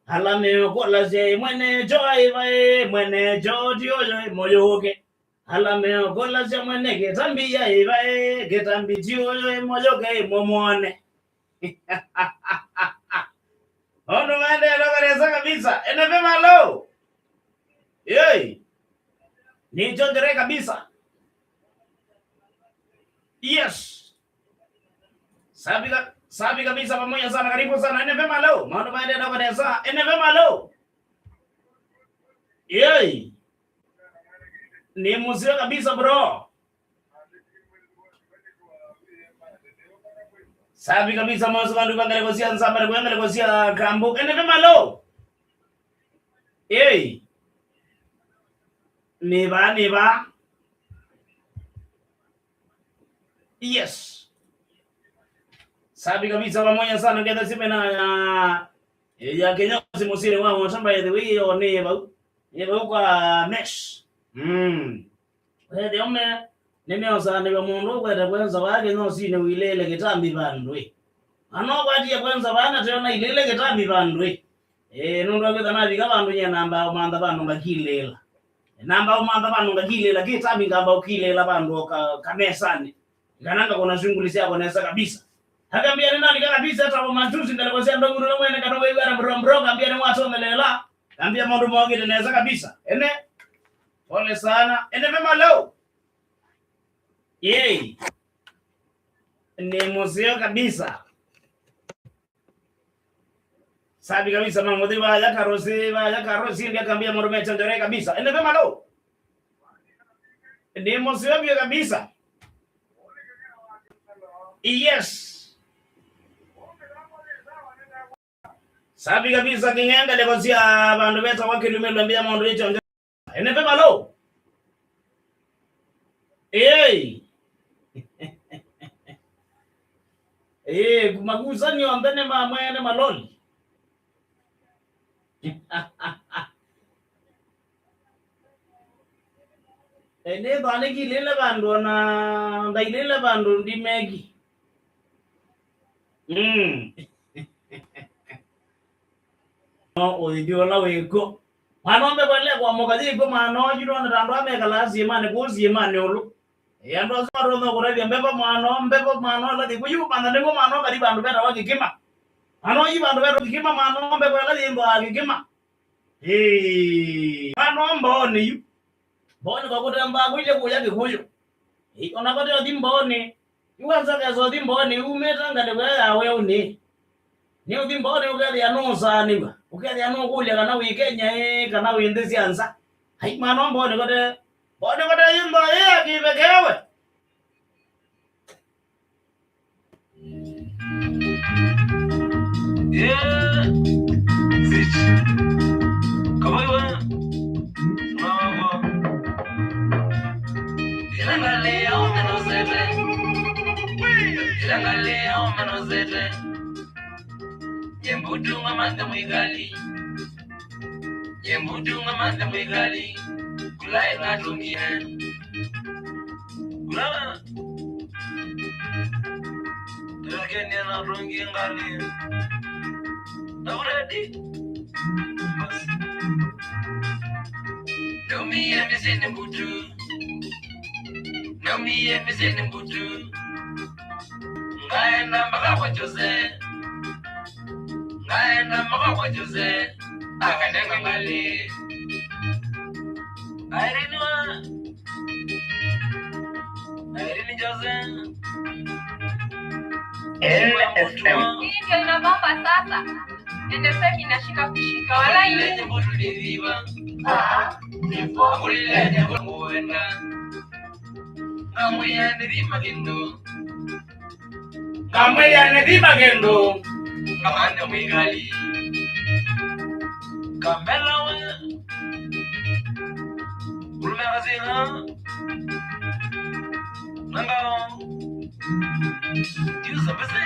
Alame ko la se mwene joy vai mwene jodio moyoke. Alame ko la se mwene getambi ya vai getambi dio moyoke momone. Ono mande anakareza kabisa. NFM hello. Yey. Ni jondere kabisa. Yes. Sabi kabisa pamoja sana, karibu sana NFM hello. Maana baada ya kueleza NFM hello. Yey. Ni muzio kabisa bro. Sabi kabisa mwanzo bandu bangale kosia nzamba ngale kosia kambo NFM hello. Yey. Neba. Yes. Sabi kabisa pamoja sana ngeza simena ya Kenya simusire wao shamba ya the o neba kwa mesh. Wewe ome nimeosa neba mundu kwenda kwanza wake no sine wilele kitambi bandwe. Ano kwati ya kwanza bana tena ilele kitambi bandwe. Nundu kwenda na bika bandu nya namba manda bandu ngakilela. Namba manda bandu ngakilela kitambi ngamba ukilela bandu kamesani. Gananga kuna shughuli zako nesa kabisa. Hakambia ni nani kabisa hata kwa matusi ndalikosia ndonguru mwene katoka igara mbro kambia ni watu wamelela. Kambia mundu mwongine nesa kabisa. Ene pole sana. NFM hello. Yey. Ni muzio kabisa. Sabi kabisa mambo diba ya karosi ndio kambia mundu mechondore kabisa. NFM hello. Ni muzio bio kabisa. Yes. Sabi kabisa kingenga lekosia bandu beta wakilumelo mbia mundu hicho. NFM hello. Hey. Kumagusa ni ondene mwene maloli. Ene bane kilele bandu na ndailele bandu ndimegi. No odio la weko. Manombe bale kwa mokaji ko mano jiro na rando ameka lazi imane kuzi imane olu. Yando zaro no kurabia mbeba mano la dikuyu banda ndego mano kali bandu beta wakikima. Ano yi bandu beta wakikima mano mbeba la dimbo akikima. Mano mboni yu. Boni kwa kutamba kuje kuja kikuyo. Onakote odimboni. Yuanza kazo odimboni umetanga ndego ya wewe ni udimboni ukali anosa niba. Ukali anokuja kana wikenya kana windezi anza. Hai mano mboni kote yimba kibekewe. Yeah. Kama wewe. Ilanga menozete. Yembudu ngamanda mwigali. Kulai ngatumie. Kula. Lakini na rongi ngali. Already. No me ever seen the butu. Ngaenda mpaka kwa Jose. Akadenga ngali. Irene Jose. NFM. Hii ndio inabamba sasa. NFM inashika kushika wala ile mbutu diviva. Nipo kulile kuenda. Kamwe yanedima gendo. Kamanda mwigali. Kamela we. Ulumega zina. Nanga. Tiusa pese.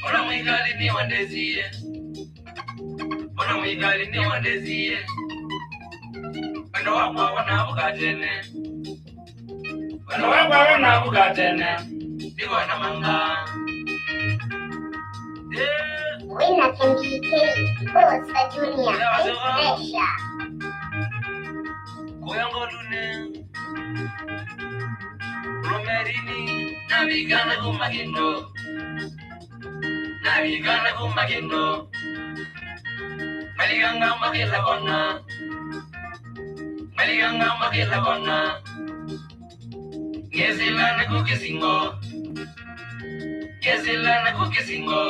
Ona mwigali ni wandezie. Wano wapa wana bukatene. Diwa na manga. Winner can be K, Boss Junior, Pressure. Koyangolune Romerini Navigana Gumagendo Maliganga Magela Bona Gezilana Kukisingo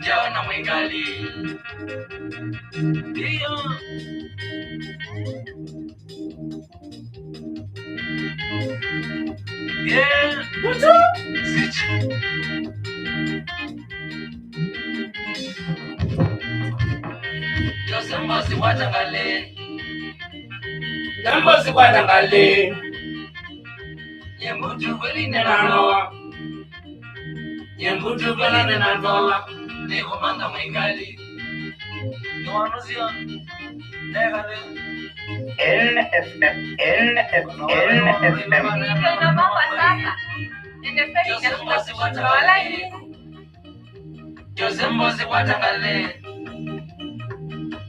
Jawana Mwengali Iyo Yeah, what's up? Yosembosi watangale Yembutu kweli nenanoa Ni komanda Mwengali Nuanuzia Negale NFM. Ndio mama sasa. Ndio sasa inashika wala hii. Yosembosi watangale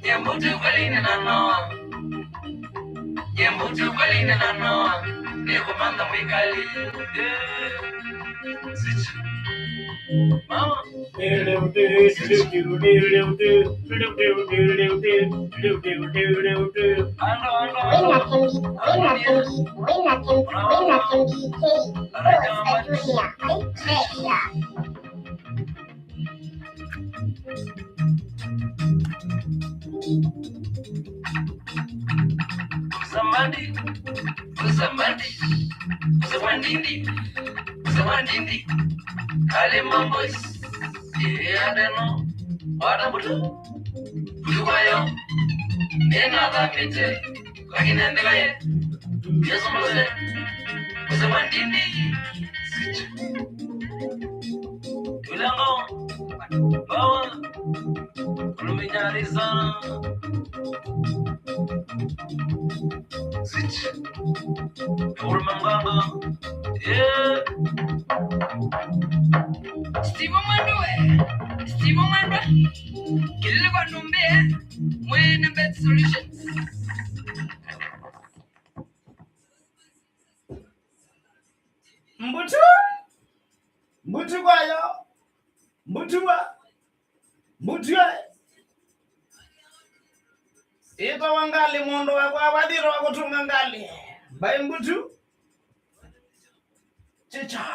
Yembutu kweli nenanoa Ni komanda Mwengali Mama Winner can be K, Boss Junior, Pressure. Uzamandindi Kale mamboys Adeno Wadabutu Ujuwayo Nena dhamite Lakini endekaye Yesu mbose Uzamandindi Ulango Bawa Uluminyari sana Ulmanganga Yeah Steve Mwandwe Kilele kwa numbe Mwene Bet Solutions. Mbutu kwayo Mbutu Ito wangali mundu wakwa wadiro wakutunga ngali Bai mbutu Chicha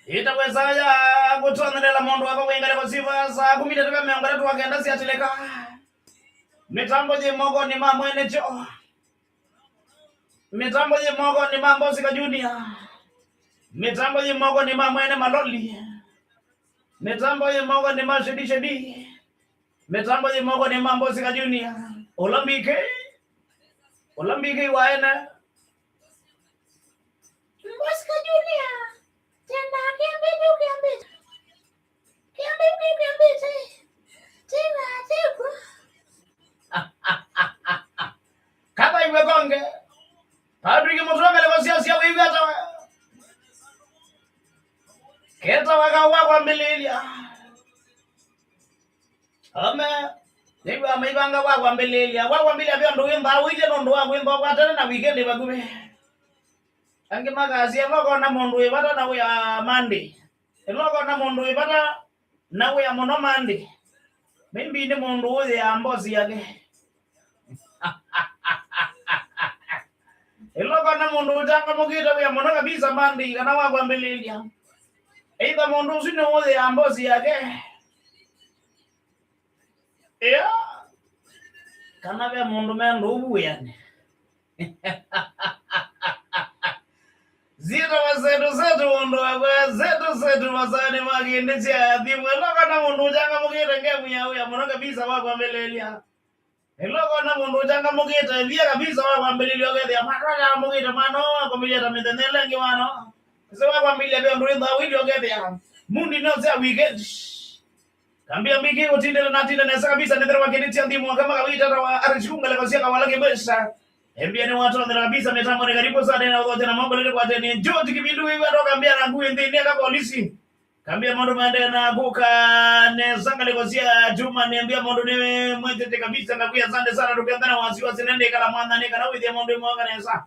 Ita kweza ya kutuandalela mundu wako wengale kwa sifa saa kumita tuka miongare tuwakenda siyatileka Mitambo jimogo ni mamwene jo Mitambo jimogo ni mambo sika junior Mitambo jimogo ni mamwene maloli Mitambo jimogo ni mashedi Mitambo jimogo ni mambo sika junior Olambike waena Mbosika junior Tenda kiambite Tena tiku Kaba iwe gonge Patrick Mutonga lewa siya wivi hata Keta waka mbililia Ame Niwa maibanga waka mbililia pia ndo wimba wike ndo wimba watana na weekend bagube Angi magazi eloko na mundu ibata na uya Monday. Eloko na mundu ibata na uya mono Monday. Mimbi ni mundu uye ya mbozi yake. Eloko na mundu ujanga mugita uya mono kabisa Monday kana wakwa mbelelia. Eita mundu usine uye ya mbozi yake. Ea. Kana vya mundu mendo ubu yani. Zetu mundu wakwe zetu masani magende cha dhimwe Eloko na mundu ujanga mugita ngemu ya uya mono kabisa wakwa mbelelia Eloko na mundu ujanga mugita vya kabisa wakwa mbelelia Ogethia matwala mugita mano Komileta mitenele ngi wano Sewa wakwa mbelelia vya nduinda wili Ogethia Mundi no sea weekend Kambia mbiki utindele na tindele Nesa kabisa nidhara wakenitia dhimu Kama kawita rawa arichikunga leko siya kawalake besa Embieni watu ndio kabisa mitambo ni karibu sana na wote na mambo lile kwa tena George Kibindu hivi atoka ambia na ngui ndini kama polisi. Kambia mondo maende na guka ne sangale kozia Juma niambia mondo ni mwete kabisa na kuya asante sana tukiangana wasiwasi nende kala mwana ne kana withe mondo mwanga nesa.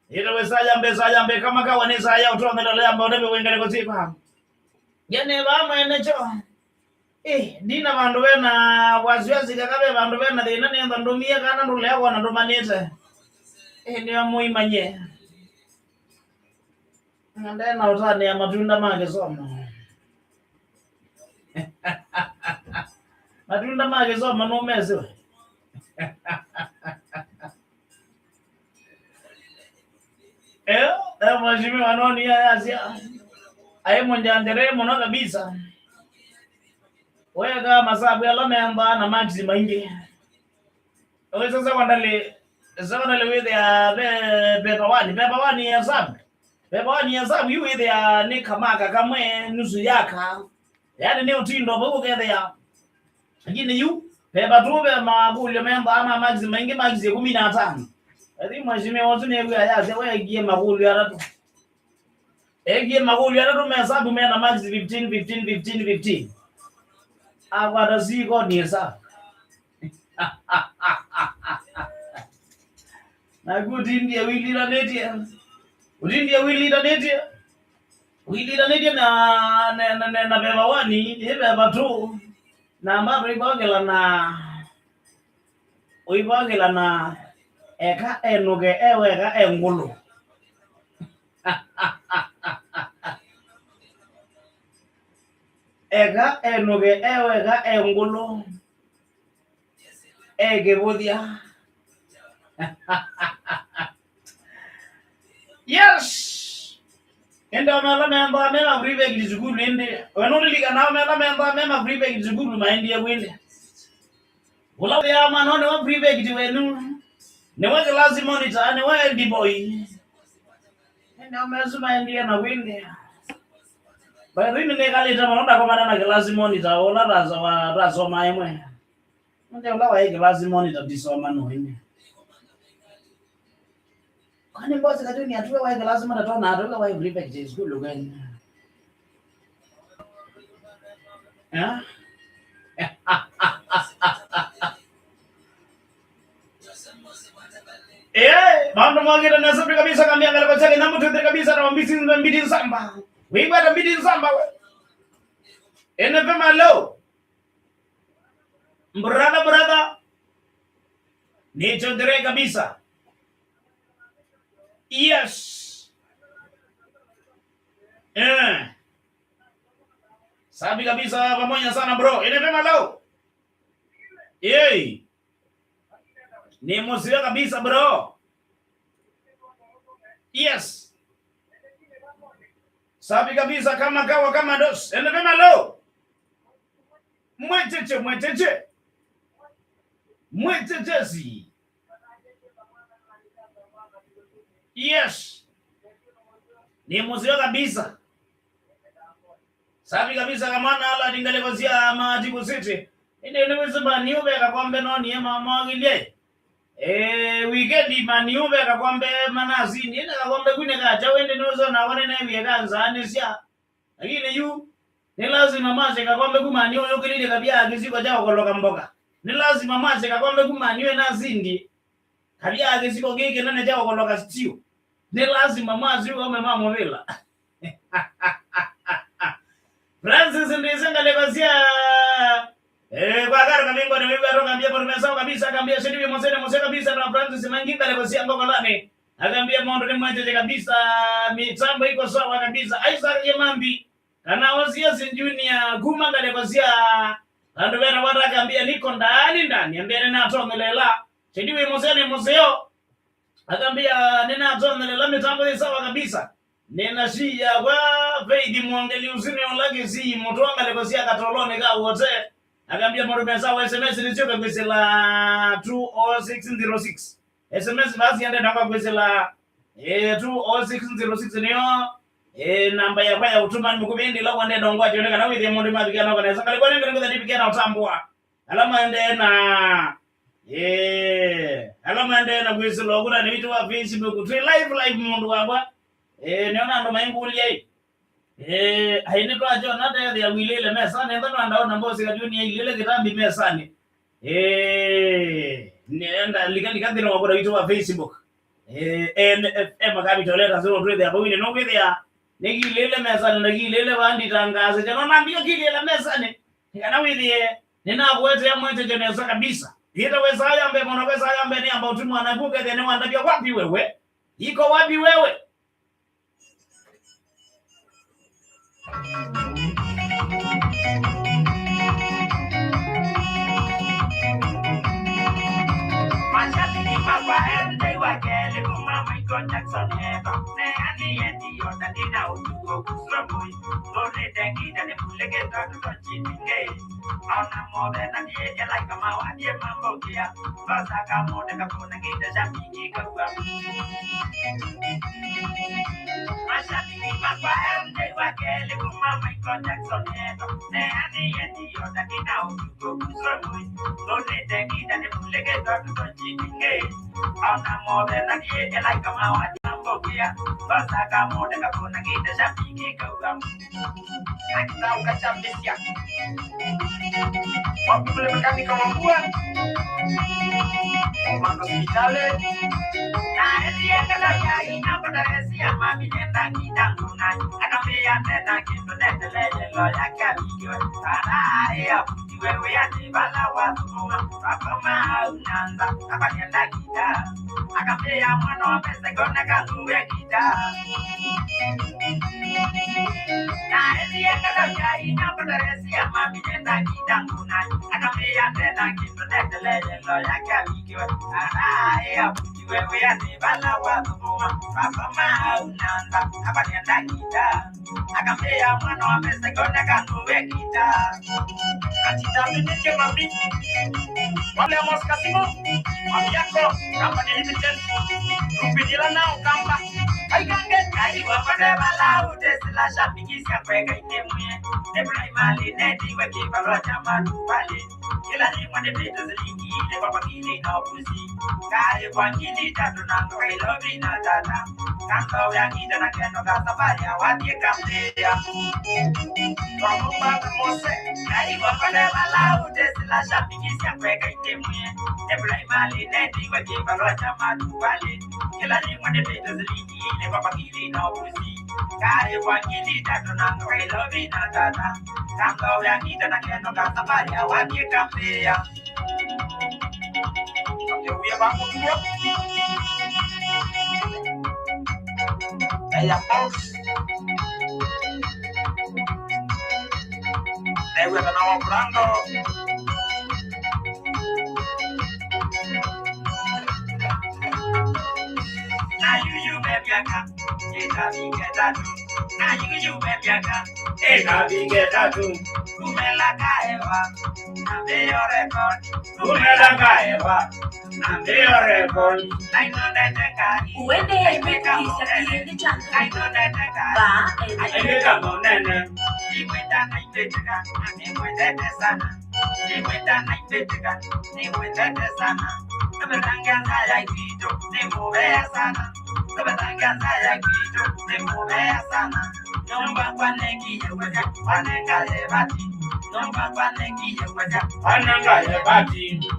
Ila wesaja mbe kama kawa nesa ya utoa ndala amba ndebe wengale kozia kwa. Yane bama enecho. Dina bandu bena wasiwasi kakabe bandu bena dina ne ndumia kana ndule yako na ndomanete. Ni muimanye. Ndena utani ya matunda make soma. Matunda make soma no meze. Mwajimi wanoni ya Asia. Aye monjandere mono kabisa. Wega masabu ya lomemba na maxi maingi. Owe sasa wandale zona le with ya beba wani ya sabu. Beba wani ya sabu yu with ya ni kamaka kamwe nusu yaka. Yaani ni utindo buku kede ya. Lakini yu beba tube maguli memba ama maxi maingi maxi 15. Ati mwashime watu ne ya ya wewe gie maguli aratu. Gie maguli aratu mesabu mena maxi 15. Agora ziko ni sa. Na good India wili la netia. India wili la netia. Wili la netia na beba wani, beba tu. Na mbapo ibagela na eka enuge eweka engulu. Ega enuge eweka engulu. Egebudia. Yes. Enda mela mema bribe kizuguru ende. Wenolika na mema bribe kizuguru maindi ya wende. Wala ya manone wa bribe kiwenu. Ne wa glass monitor ne wa LD boy. Enda mezuma ndia na wende. Ba rini ne kaleta manonda kwa na glass monitor wala razo maemwe. Ndio la wa glass monitor disoma no ine. Kwani bosi kaduni atuwe wa glass monitor na atoka wa bribe kizuguru gani? Mambo mwagira na sabi kabisa kambia ngala kwa chale namu tuende kabisa na mbidi nsamba. Wewe mbidi nsamba we. Enefema lo. Brother. Ni chondre kabisa. Yes. Sabi kabisa pamoja sana bro. Enefema lo. Ni muzio kabisa bro. Yes. Sabi kabisa kama kawa kama dos. Enefema lo. Mwecheche si. Yes. Ni muzio kabisa. Sabi kabisa kama na ala dingale kozia Matibu City. Inde unaweza niube kakwambe noni ema mwagilie. Weekend maniube kakwambe manazini. Inde kakwambe kune kacha wende nozo na wane na hivi kanza anesia. Lakini yu ni lazima maze kakwambe kumaniwe yokilile kabia akiziko jao koloka mboga. Ni lazima maze kakwambe kumaniwe na zindi. Kabia akiziko geke nane jao koloka stew. Ni lazima maze yu kame mamo vila. Francis ndizenga lekozia kwa karo kamingo ni wibi aroka ambia poru mesao kabisa akambia shedibi mose kabisa na Francis manginga lekozia ngoko lane akambia mondo ni mwajeje kabisa mitambo iko sawa kabisa Isaac Yemambi kana wazia Junior gumanga lekozia ando bera wada akambia niko ndani ambia nena atomelela shedibi moseo akambia nena atomelela mitambo iko sawa kabisa nena shia wa veidi muangeli usini olage si motwanga lekosia katolone ka wote akambia morumeza wa SMS nichoka kwesela 20606 SMS basi ande namba kwesela 20606 niyo namba ya kwa utuma mkubendi la wande dongwa joneka na withi mundu mabika na kana sangale kwa ngengo ndipikana utambua alama ende na Hello mande na kwisilo kuna ni vitu wa Facebook tu live mundu wabwa. Niona ndo maingulia hii. Haini to ajo na de ya wilele mesa nenda ndo ndaona mbosi ka juni ile kitambi mesa ni. Nienda likadira wako vitu wa Facebook. Makabi toleta zero tu ya bawini no kwede ya. Negilele mesa na negilele bandi tangaza. Jana naambia kilele mesa ni. Kana widie nina kuwete ya mwete jeneza kabisa. Hita weza yambe mwana weza yambe ni ambao tu mwana kuke dene wandabia wapi wewe? Iko wapi wewe? Mashabiki mabwa ende wakele kuma Michael Jackson heba. Ne ani yendi yonda nina utugo kusromui. Lone dengi dane mulege tatu tonchitinge. Auna mode na diye like kama wadie mambo kia. Basa kama de kapona ngida shabiki kwa. Mashabiki mabwa ende wakele kuma Michael Jackson heba. Ne ani yendi yonda nina utugo kusromui. Lone dengi dane mulege tatu tonchitinge. Auna mode na diye like kama wadie mambo kia. Basa kama de kapona ngida shabiki kwa. Kita ukacambisia wapi boleh berkami kemampuan Omang hospitale nah dia kata yai apa dari siang mami nenda kita tunai akan biar nenda kita nenda lele lo ya kami jual ada ya puji wewe ya di balawa semua apa mau nanda apa nenda kita akan biar mana pesa guna kaluwe kita nah dia kata yai apa dari siang mami nenda kita tunai akan biar nenda kita nenda lele lo ya kami jual ada ya puji wewe ya di balawa semua apa mau nanda apa nenda kita akan biar mana pesa guna kaluwe kita Kacita minute mami wale moskasimo mami yako kamba nilipiten rupidila nao kamba aikange kai wapade bala udesila shabiki siapeka itemwe Ibrahimali nedi weki barua jamanu pale kila ni mwende pito ziliki ile kwa kili na opusi kare kwa kili tatu na kai lobi na tata kanto ya kita na kendo ka safari watie kampea kwa mumba mose kai wapade bala udesila shabiki siapeka itemwe Ibrahimali nedi weki barua jamanu pale kila ni mwende pito ziliki ile kwa kili na opusi kare kwa kili tatu na kai lobi na tata kanto ya kita na kendo ka safari watie kampea Dia bangun dulu. Kayak box. Dewe tanawa brando. Na you baby aka. Kita bingeta tu. Na you baby aka. Kita bingeta tu. Kumela kaewa. Na veo record. Kumela kaewa. Ndio record. Uende haipekisa kiende changu. Ba, ende kama nene. Nikwenda na imbeteka, nikwenda sana. Nikwenda na imbeteka, nikwenda sana. Nametangaza ya kitu, nimubea sana. Nametangaza ya kitu, nimubea sana. Nyumba kwa neki yeweka, wanenga lebati. Nyumba kwa neki yeweka, wanenga lebati.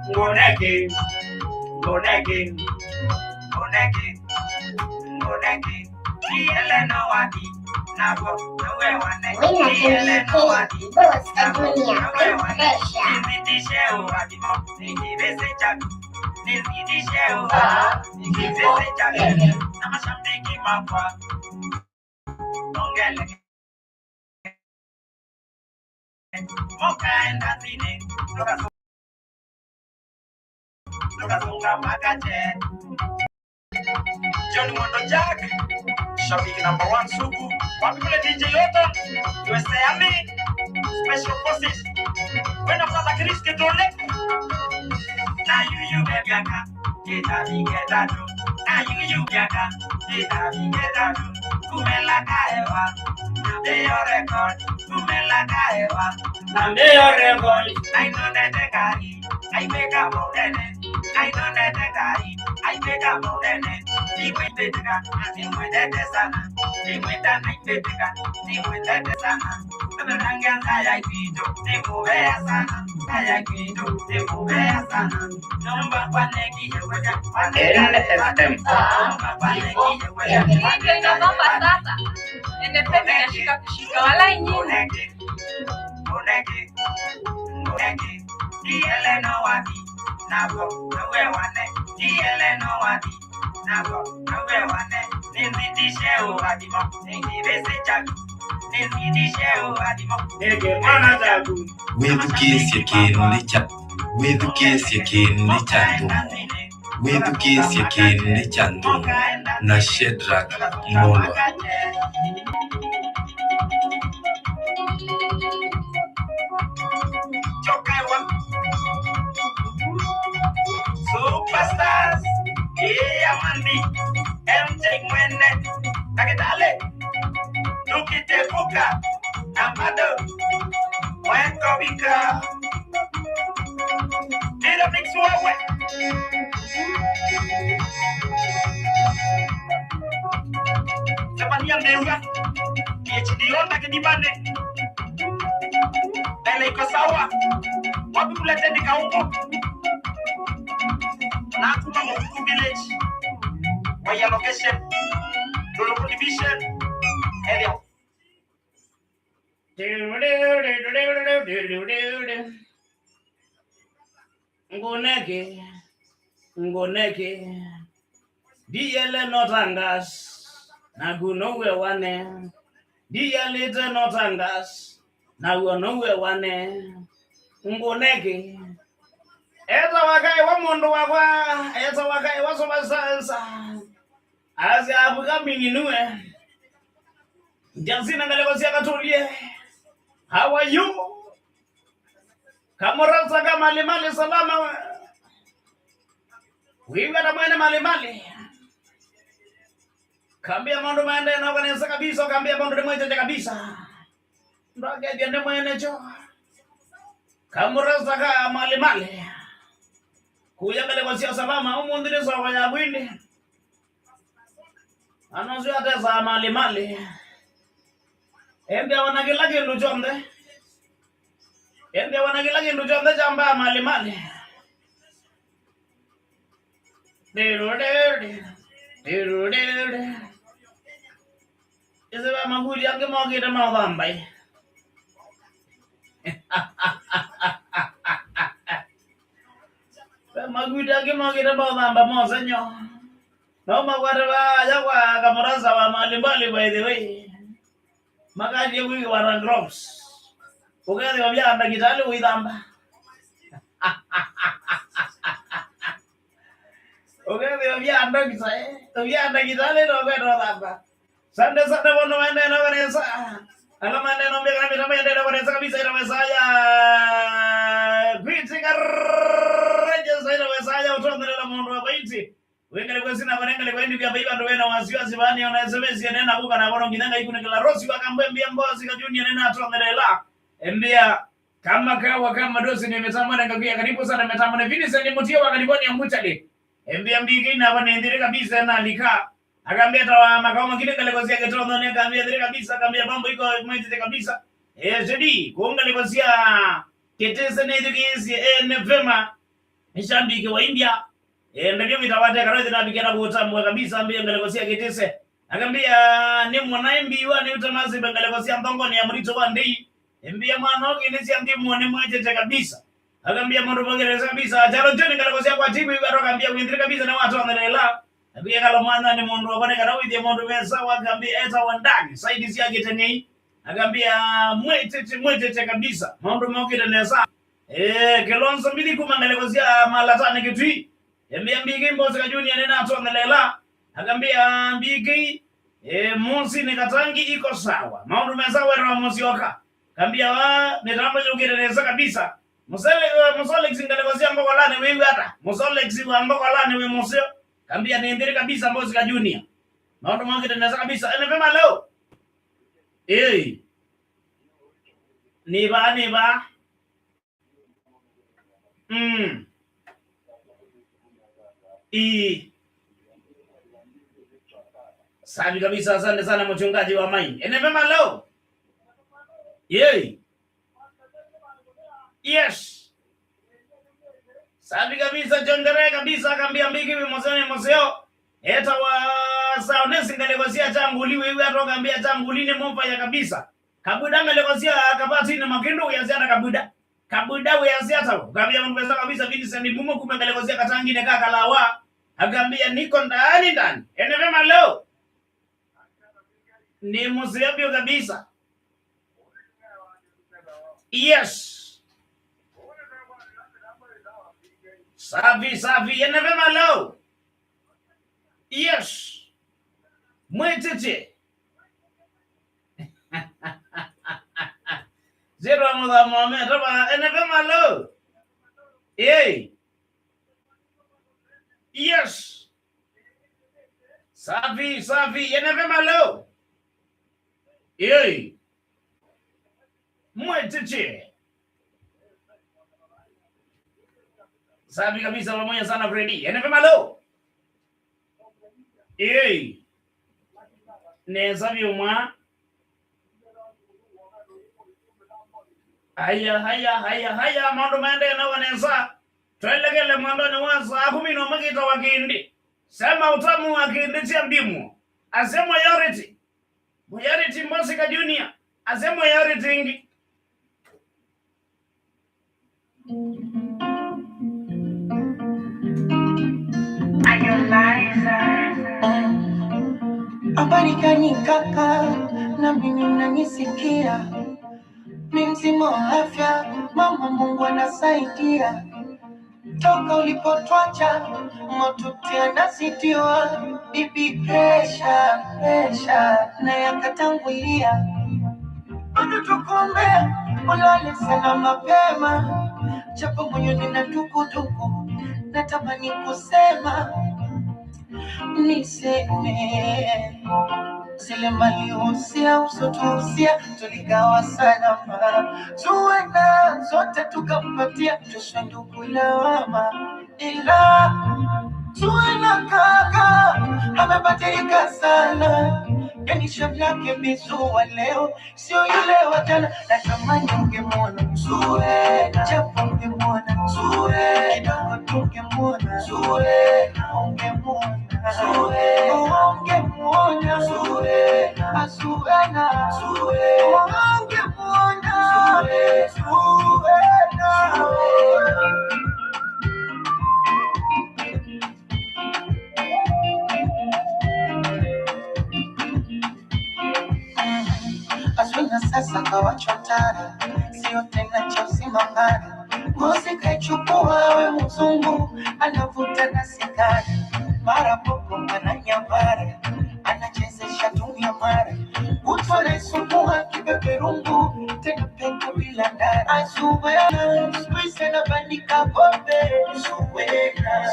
Ngoneke, ngoneke, ngoneke, ngoneke. Niele no wadi, nabo nawe wane. Niele no wadi, nabo nawe wane. Nizidishe wadi mo, nikibese chaku. Nizidishe wadi, nikibese chaku. Namashambiki mapwa, nongele. Moka enda zine, Lukasunga Makache Johnny Mondo Jack Shabiki number 1 Suku Wapikule DJ Yoto USA Army Special Forces Wena Fata Chris Ketole Na you baby aka Kita bingeta tu Na you biaka Kita bingeta tu Kumela kaewa Na deyo record Kumela kaewa Eva. Nambeo rekodi. I know that the guy, I make a more than it. I know that the guy, I make a more than it. He went to the gun, he went at the sun. He went and I did the gun, he went at the sun. The Rangan I agree to, they move a son. I agree to, they move a son. Number one, Neki, you were Hii ndio inabamba sasa. NFM inashika kushika wala nyingi. Wedu kesi yakini cha Wedu kesi yakini chandu Wedu kesi yakini chandu na Shedrack Molwa. Superstars, yeah, Mandy, MJ Mwene, Takitale, Lukite Fuka, Amado, Mwenko Vika, Dida Mix Wawe, Zapania Meuga, PhD on Takidibane, Bele Kosawa, Wapi kulete dika huko, Nakuma Mokuku Village, Waya location, Luluku Division, Helio. Ngoneke Diele notangas na gunowe wane Diele te notangas na gunowe wane Ngoneke Eza wakai wa mundu wakwa Eza wakai wa sobasansa Azi abuka minginue Jansina ngalekosia katulie How are you? Kamurasa kama mali salama Wiwa na mwene mali Kambia mondo mwende na wanesa kabisa Kambia mondo mwende kabisa Ndoke diende mwene cho Kamurasa kama mali Kuya ngalekosia salama Umundire sawa ya mwini Anozu ya tesa mali Ende wanagila kindu chonde Ende wanagila kindu chonde chamba mali Ese va maguli yange mogire mawambai Maguli yange mogire mawamba mosenyo No magwara ba yawa kamaraza wa malimbali by the way Makaje wiki wana drops Ukede wabyanda kitali uidamba Ukede wabyanda kitali no bedo damba Sande bono mende no vanesa Ala mende no mbega mita mende no vanesa kabisa ina mesaya Pitika Reja ina mesaya utombe na mundu wa baiti Wengele kwa sina vanengele kwa indi kwa baiba ndo wena wasiwa zibani ya unaesemesi ya nena buka na kono kinanga ikune kila rosi wakambwe mbia mbozi kajuni ya nena atuangelela Mbia kama kawa kama dosi ni metamane kakia karibu sana metamane vini sani mutia wakaliboni ya mutali Mbia mbiki ina wane ndire kabisa na lika Akambia tawa makao makine kale kwa siya ketoro ndone akambia ndire kabisa akambia mambo iko mwetite kabisa Zedi kuunga kwa siya ketese na hidu kiesi nefema Nishambiki wa India Ndivyo mitawate karodi na bikera butamu kabisa ambia ngalekosia kitese akambia ni mwanaimbi wa ni utamasi ngalekosia mbongoni ya mrito wa ndei mbia mwana kinesi ambi mwone mwejeje kabisa akambia mwandu bongereza kabisa ajalo jeni ngalekosia kwa timu iwa akambia windri kabisa na watu wanaela akambia kala mwana ni mwandu wabone kana widi mwandu mesa akambia eta wandani saidi si agitengei akambia mwejeje kabisa mwandu mwokita nesa kelonzo mbili kumangalekosia malatani kitui Mbia mbiki mbozi kajuni ya nena atuwa ngelela Akambia mbiki Monsi ni katangi iko sawa Maundu meza wera monsi waka Kambia nitambo jukire neza kabisa Musole kizingale kwa siya mboko lani wewe hata Musole kizingale mboko lani wewe monsio Kambia niendiri kabisa mbozi kajuni ya Maundu mwakire neza kabisa Nefema leo niba sabi kabisa. Asante sana mchungaji wa Mai. Enevema leo. Yey. Yes. Sabi kabisa jondere kabisa akambia mbiki moseo. Eta wa saonesi ngalekosia tanguliwe iwe atoka ambia tanguline mompa ya kabisa. Kabuda ngalekosia kabati na makindu ya ziada kabuda. Kabuda we ya ziada. Kambia mpesa kabisa Vincent Mumo kumengalekosia katangine kaka lawa. Akambia niko ndani. Enevema leo. Ni moseo kabisa. Yes. Safi. Enevema leo. Yes. Mwetete. Zero mother Mohamed. Enevema leo. Hey. Yes. Safi. Enevema leo. Hey. Mwetete. Safi kabisa pamoja sana Freddy. Enevema leo. Hey. Neza vyuma. Haya mando maende na waneza. Tuelekele mwando ni waza 10 magita wakindi. Sema utamu wakindi tia mdimu. Asema Moyority Mbosika Junior. Asema Moyority ingi. Habari gani kaka, na mimi mnanisikia? Mimi mzima wa afya, mama Mungu anasaidia. Toka ulipotwacha, motutia nasitiwa. Bibi pressure, na yakatangulia. Bado tukuombea, ulale sana mapema. Japo moyoni na dukuduku, natamani kusema niseme zile mali usotuhusia tuligawa salama, tuwe na zote tukampatia, tuswe ndugu lawama. Ila tuwe na kaka amebadilika sana, yani shabu yake bizua leo sio yule wa jana. Natamani ungemwona Zuena, japo ungemwona Zuena, kidogo tungemwona Zuena, ungemwona Zuena, ungemwona Zuena, Zuena, ungemwona Zuena. Azwina sasa kawachotara, sio tena cha usimangara. Ngozi kaichukua we mzungu, anavuta na sigara. Mara popo ananyamara, anachezesha dunia mara. Utwa naisumbua kibeberungu, tena peko bila ndara. Azuena, squeeze na bandika bombe.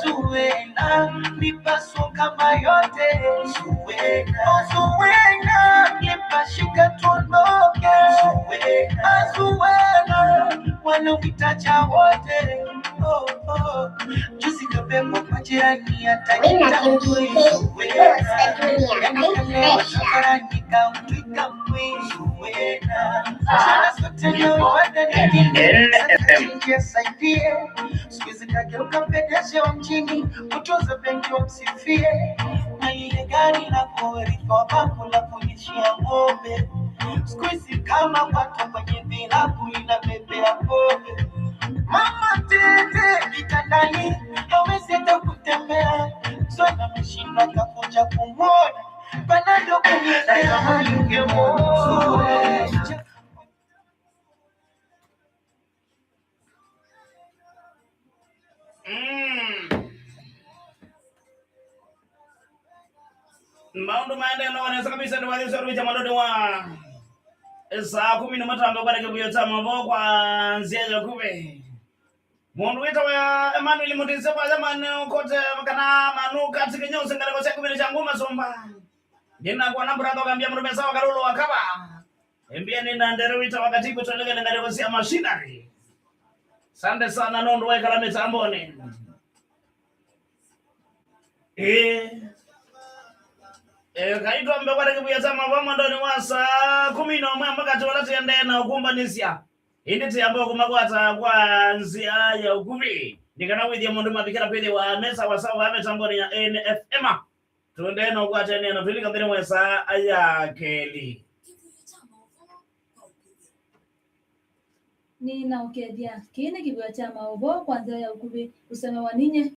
Zuena, mipaso kama yote. Zuena, lipashika tuondoke. Zuena, wanaukitacha wote. Juzi kabebo kwa jirani atajita Mwina Sikuizi kageuka pedeshe wa mjini, kutuza benki wa msifie. Na ile gari la kuwerifa wa bangu la kunyeshia ng'ombe. Sikuizi kama watu kwenye vilabu inabebea pombe. Mama tete kitandani, hawezi hata kutembea. Zona mshinda kakuja kumwona, panado kunyesea ungemwona. Maundu maende no wanaweza kabisa ni wale sio cha madode wa saa 10 kwa kibuyo cha mambo kwa nzia kube. Mundu wita wa Emmanuel Mutise kwa zamani kote kana manuka tikinyo singale kwa siku bila changu masomba. Jina kwa nambra ndo kambia mrume sawa karulo wakaba. Embieni na nderewita wakati kutolega ngaregosia machinery. Sande sana nondo wa kala mitamboni. Kaito mbe kwa kibuya zama vama ndoni wasa 11 mpaka tuwalati ende na ukumbanisia. Inditi ambao kumagwata kwa nzia ya ukumi. Nikana withi ya mundu mabikira pili wa mesa wa sawa hame tamboni ya NFM. Tuende na ukwate ni anatulika mbele mwesa aya keli. Ni na ukedia. Kine kibuya cha maobo kwanza ya ukumi useme waninye.